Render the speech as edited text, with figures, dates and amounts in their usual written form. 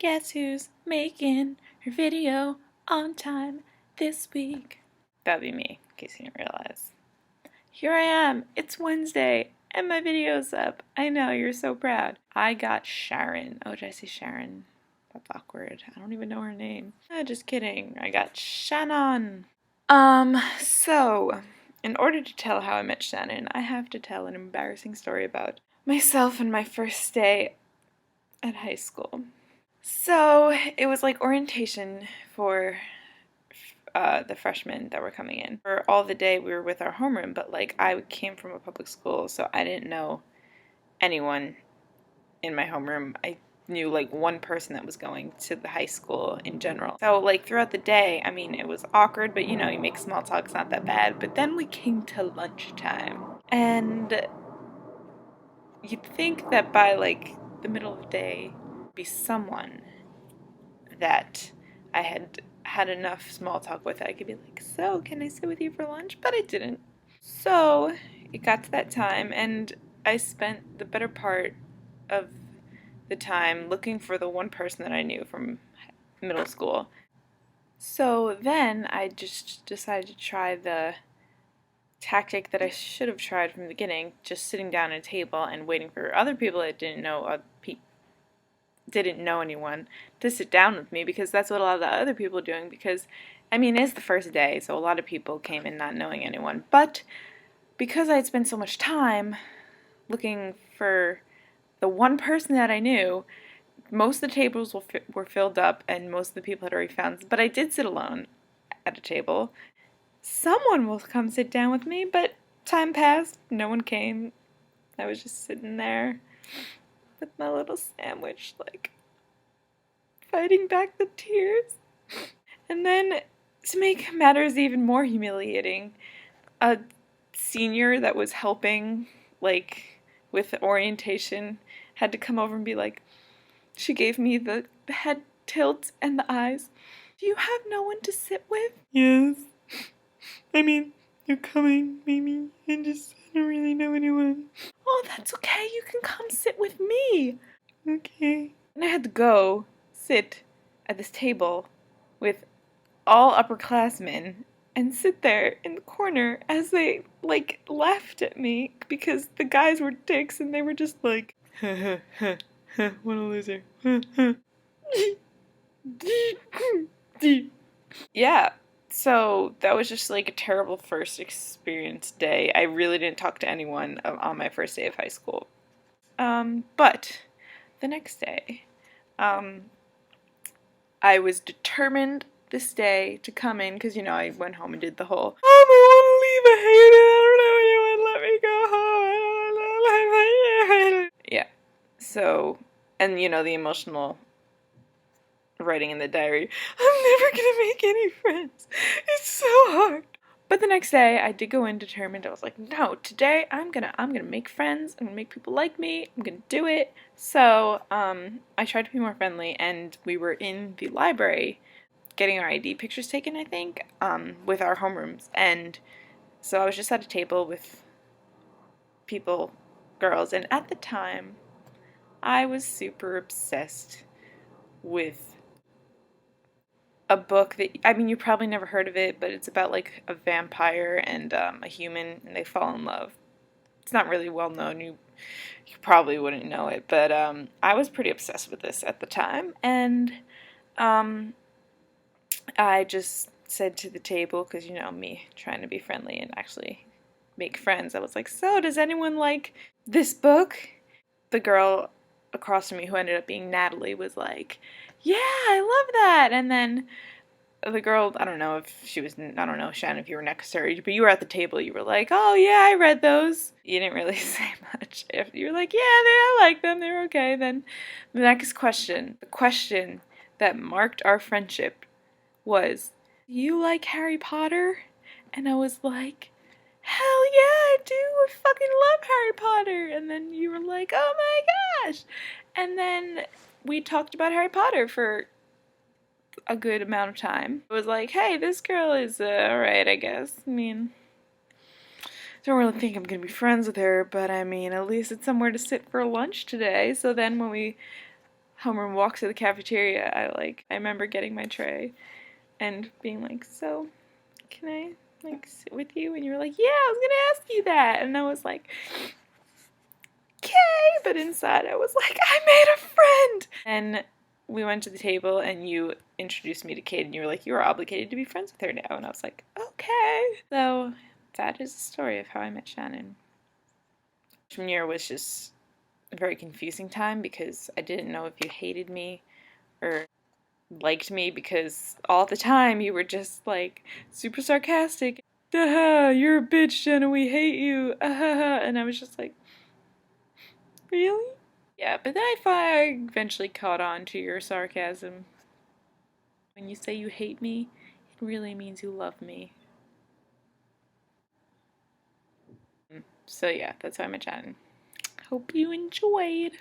Guess who's making her video on time this week? That'd be me, in case you didn't realize. Here I am, it's Wednesday, and my video's up. I know, you're so proud. I got Sharon. Oh, did I say Sharon? That's awkward. I don't even know her name. Just kidding. I got Shannon. So, in order to tell how I met Shannon, I have to tell an embarrassing story about myself and my first day at high school. So, it was like orientation for the freshmen that were coming in. For all the day, we were with our homeroom, but like I came from a public school, so I didn't know anyone in my homeroom. I knew like one person that was going to the high school in general. So like throughout the day, I mean, it was awkward, but you know, you make small talk, it's not that bad. But then we came to lunchtime, and you'd think that by like the middle of the day, be someone that I had enough small talk with that I could be like, so can I sit with you for lunch? But I didn't. So it got to that time, and I spent the better part of the time looking for the one person that I knew from middle school. So then I just decided to try the tactic that I should have tried from the beginning, just sitting down at a table and waiting for other people that didn't know anyone to sit down with me, because that's what a lot of the other people were doing, because I mean, it's the first day, so a lot of people came in not knowing anyone. But because I had spent so much time looking for the one person that I knew, most of the tables were filled up and most of the people had already found, but I did sit alone at a table. Someone will come sit down with me, but time passed, no one came. I was just sitting there with my little sandwich, like, fighting back the tears. And then, to make matters even more humiliating, a senior that was helping, like, with the orientation had to come over and be like, she gave me the head tilt and the eyes. Do you have no one to sit with? Yes. I mean, you're coming, maybe, and just, I don't really know anyone. Oh, that's okay. You can come sit with me. Okay. And I had to go sit at this table with all upperclassmen and sit there in the corner as they, like, laughed at me because the guys were dicks and they were just like, what a loser. Yeah, so that was just like a terrible first experience day. I really didn't talk to anyone on my first day of high school. But the next day, I was determined this day to come in because, you know, I went home and did the whole, I want to leave, I hate it, I don't know anyone, let me go home, I don't like my. Yeah, so, and you know, the emotional writing in the diary, I'm never gonna make any friends. It's so hard. But the next day, I did go in determined. I was like, no, today I'm gonna make friends. I'm gonna make people like me. I'm gonna do it. So, I tried to be more friendly, and we were in the library getting our ID pictures taken, I think, with our homerooms. And so I was just at a table with people, girls, and at the time, I was super obsessed with a book that, I mean, you probably never heard of it, but it's about like a vampire and a human, and they fall in love. It's not really well known. You probably wouldn't know it, but I was pretty obsessed with this at the time, and I just said to the table, because you know me trying to be friendly and actually make friends, I was like, so does anyone like this book? The girl across from me, who ended up being Natalie, was like, yeah, I love that. And then the girl, I don't know if she was, I don't know, Shannon, if you were next to her, but you were at the table, you were like, oh yeah, I read those. You didn't really say much. If you were like, yeah, I like them, they're okay. Then the next question, the question that marked our friendship was, you like Harry Potter? And I was like, hell yeah, I do, I fucking love Harry Potter. And then you were like, oh my gosh. And then we talked about Harry Potter for a good amount of time. It was like, hey, this girl is alright, I guess. I mean, don't really think I'm gonna be friends with her, but I mean, at least it's somewhere to sit for lunch today. So then when we Homer walks to the cafeteria, I remember getting my tray and being like, so, can I, like, sit with you? And you were like, yeah, I was gonna ask you that. And I was like, okay, but inside I was like, I made a friend! And we went to the table and you introduced me to Kate and you were like, you are obligated to be friends with her now. And I was like, okay. So that is the story of how I met Shannon. Freshman year was just a very confusing time because I didn't know if you hated me or liked me, because all the time you were just like super sarcastic. Aha, you're a bitch, Jenna, we hate you. Aha, and I was just like, really? Yeah, but then I eventually caught on to your sarcasm. When you say you hate me, it really means you love me. So yeah, that's why I'm a Shannon. Hope you enjoyed.